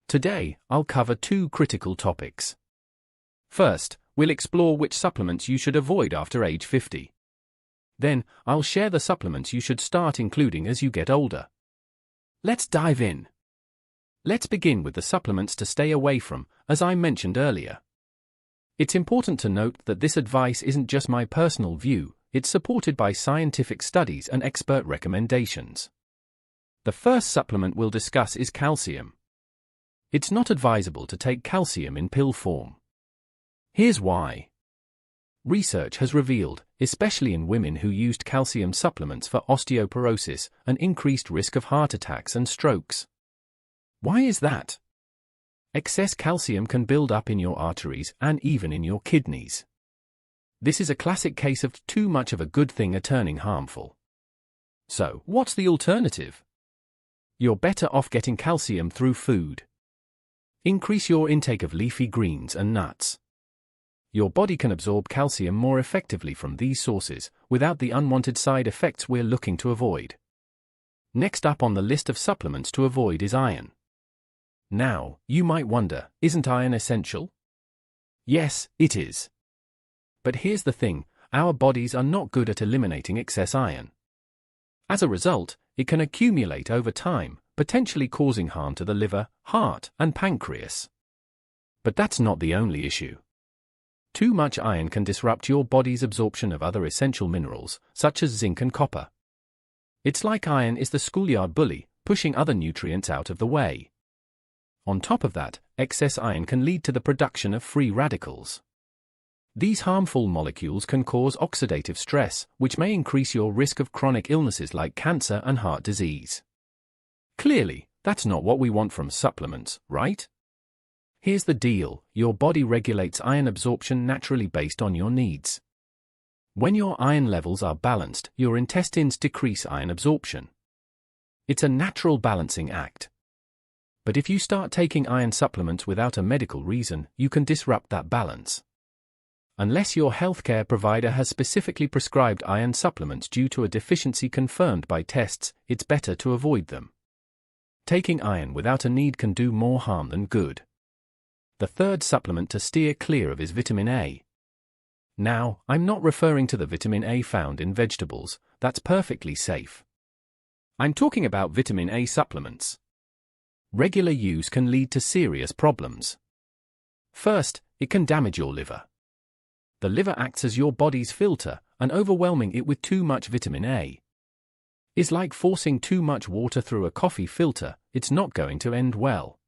Today, I'll cover two critical topics. First, we'll explore which supplements you should avoid after age 50. Then, I'll share the supplements you should start including as you get older. Let's dive in. Let's begin with the supplements to stay away from, as I mentioned earlier. It's important to note that this advice isn't just my personal view, it's supported by scientific studies and expert recommendations. The first supplement we'll discuss is calcium. It's not advisable to take calcium in pill form. Here's why. Research has revealed, especially in women who used calcium supplements for osteoporosis, an increased risk of heart attacks and strokes. Why is that? Excess calcium can build up in your arteries and even in your kidneys. This is a classic case of too much of a good thing turning harmful. So, what's the alternative? You're better off getting calcium through food. Increase your intake of leafy greens and nuts. Your body can absorb calcium more effectively from these sources, without the unwanted side effects we're looking to avoid. Next up on the list of supplements to avoid is iron. Now, you might wonder, isn't iron essential? Yes, it is. But here's the thing, our bodies are not good at eliminating excess iron. As a result, it can accumulate over time, potentially causing harm to the liver, heart, and pancreas. But that's not the only issue. Too much iron can disrupt your body's absorption of other essential minerals, such as zinc and copper. It's like iron is the schoolyard bully, pushing other nutrients out of the way. On top of that, excess iron can lead to the production of free radicals. These harmful molecules can cause oxidative stress, which may increase your risk of chronic illnesses like cancer and heart disease. Clearly, that's not what we want from supplements, right? Here's the deal, your body regulates iron absorption naturally based on your needs. When your iron levels are balanced, your intestines decrease iron absorption. It's a natural balancing act. But if you start taking iron supplements without a medical reason, you can disrupt that balance. Unless your healthcare provider has specifically prescribed iron supplements due to a deficiency confirmed by tests, it's better to avoid them. Taking iron without a need can do more harm than good. The third supplement to steer clear of is vitamin A. Now, I'm not referring to the vitamin A found in vegetables, that's perfectly safe. I'm talking about vitamin A supplements. Regular use can lead to serious problems. First, it can damage your liver. The liver acts as your body's filter, and overwhelming it with too much vitamin A is like forcing too much water through a coffee filter, it's not going to end well.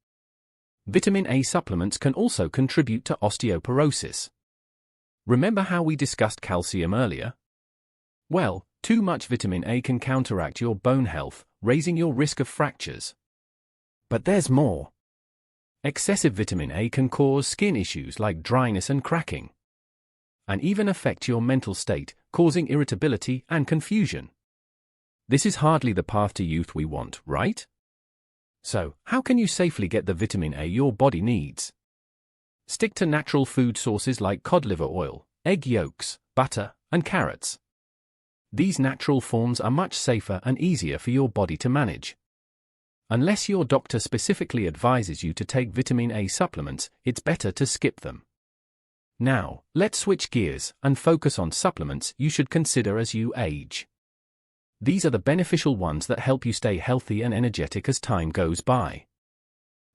Vitamin A supplements can also contribute to osteoporosis. Remember how we discussed calcium earlier? Well, too much vitamin A can counteract your bone health, raising your risk of fractures. But there's more. Excessive vitamin A can cause skin issues like dryness and cracking, and even affect your mental state, causing irritability and confusion. This is hardly the path to youth we want, right? So, how can you safely get the vitamin A your body needs? Stick to natural food sources like cod liver oil, egg yolks, butter, and carrots. These natural forms are much safer and easier for your body to manage. Unless your doctor specifically advises you to take vitamin A supplements, it's better to skip them. Now, let's switch gears and focus on supplements you should consider as you age. These are the beneficial ones that help you stay healthy and energetic as time goes by.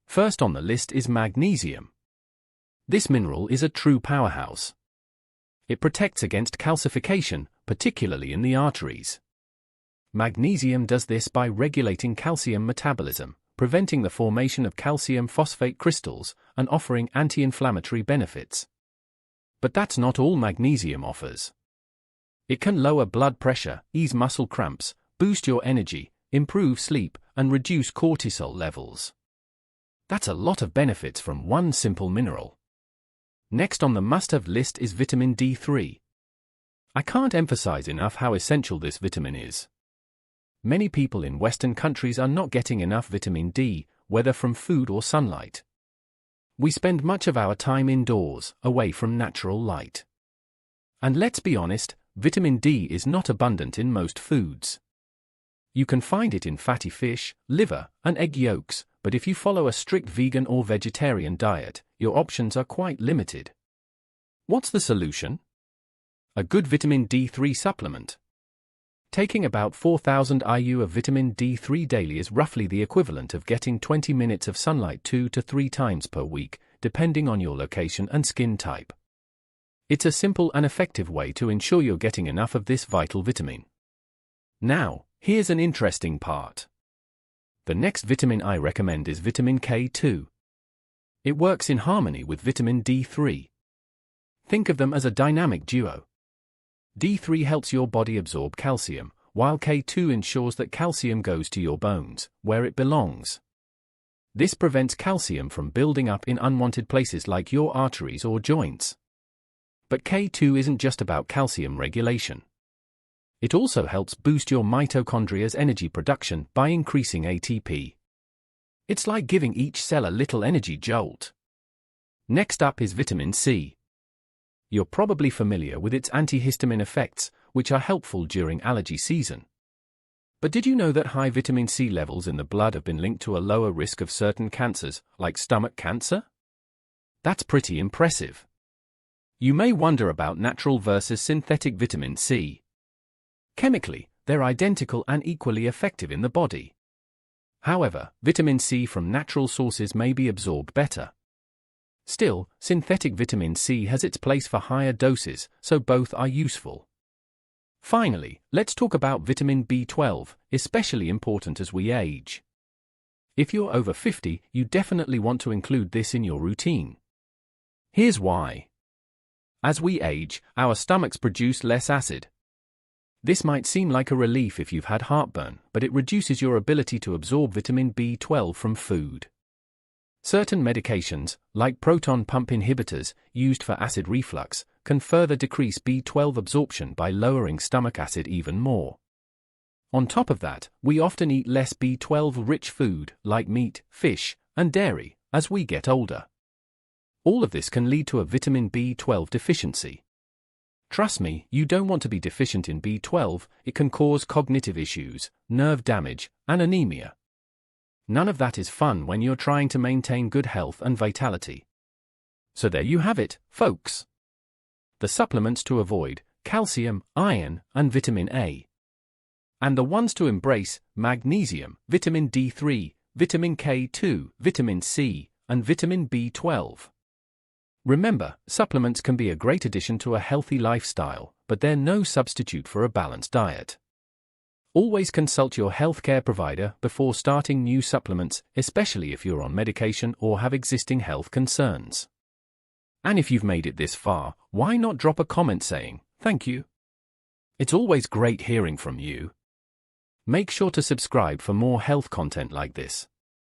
First on the list is magnesium. This mineral is a true powerhouse. It protects against calcification, particularly in the arteries. Magnesium does this by regulating calcium metabolism, preventing the formation of calcium phosphate crystals, and offering anti-inflammatory benefits. But that's not all magnesium offers. It can lower blood pressure, ease muscle cramps, boost your energy, improve sleep, and reduce cortisol levels. That's a lot of benefits from one simple mineral. Next on the must-have list is vitamin D3. I can't emphasize enough how essential this vitamin is. Many people in Western countries are not getting enough vitamin D, whether from food or sunlight. We spend much of our time indoors, away from natural light. And let's be honest, vitamin D is not abundant in most foods. You can find it in fatty fish, liver, and egg yolks, but if you follow a strict vegan or vegetarian diet, your options are quite limited. What's the solution? A good vitamin D3 supplement. Taking about 4,000 IU of vitamin D3 daily is roughly the equivalent of getting 20 minutes of sunlight 2 to 3 times per week, depending on your location and skin type. It's a simple and effective way to ensure you're getting enough of this vital vitamin. Now, here's an interesting part. The next vitamin I recommend is vitamin K2. It works in harmony with vitamin D3. Think of them as a dynamic duo. D3 helps your body absorb calcium, while K2 ensures that calcium goes to your bones, where it belongs. This prevents calcium from building up in unwanted places like your arteries or joints. But K2 isn't just about calcium regulation. It also helps boost your mitochondria's energy production by increasing ATP. It's like giving each cell a little energy jolt. Next up is vitamin C. You're probably familiar with its antihistamine effects, which are helpful during allergy season. But did you know that high vitamin C levels in the blood have been linked to a lower risk of certain cancers, like stomach cancer? That's pretty impressive. You may wonder about natural versus synthetic vitamin C. Chemically, they're identical and equally effective in the body. However, vitamin C from natural sources may be absorbed better. Still, synthetic vitamin C has its place for higher doses, so both are useful. Finally, let's talk about vitamin B12, especially important as we age. If you're over 50, you definitely want to include this in your routine. Here's why. As we age, our stomachs produce less acid. This might seem like a relief if you've had heartburn, but it reduces your ability to absorb vitamin B12 from food. Certain medications, like proton pump inhibitors, used for acid reflux, can further decrease B12 absorption by lowering stomach acid even more. On top of that, we often eat less B12-rich food, like meat, fish, and dairy, as we get older. All of this can lead to a vitamin B12 deficiency. Trust me, you don't want to be deficient in B12, it can cause cognitive issues, nerve damage, and anemia. None of that is fun when you're trying to maintain good health and vitality. So there you have it, folks. The supplements to avoid: calcium, iron, and vitamin A. And the ones to embrace: magnesium, vitamin D3, vitamin K2, vitamin C, and vitamin B12. Remember, supplements can be a great addition to a healthy lifestyle, but they're no substitute for a balanced diet. Always consult your healthcare provider before starting new supplements, especially if you're on medication or have existing health concerns. And if you've made it this far, why not drop a comment saying, "Thank you"? It's always great hearing from you. Make sure to subscribe for more health content like this.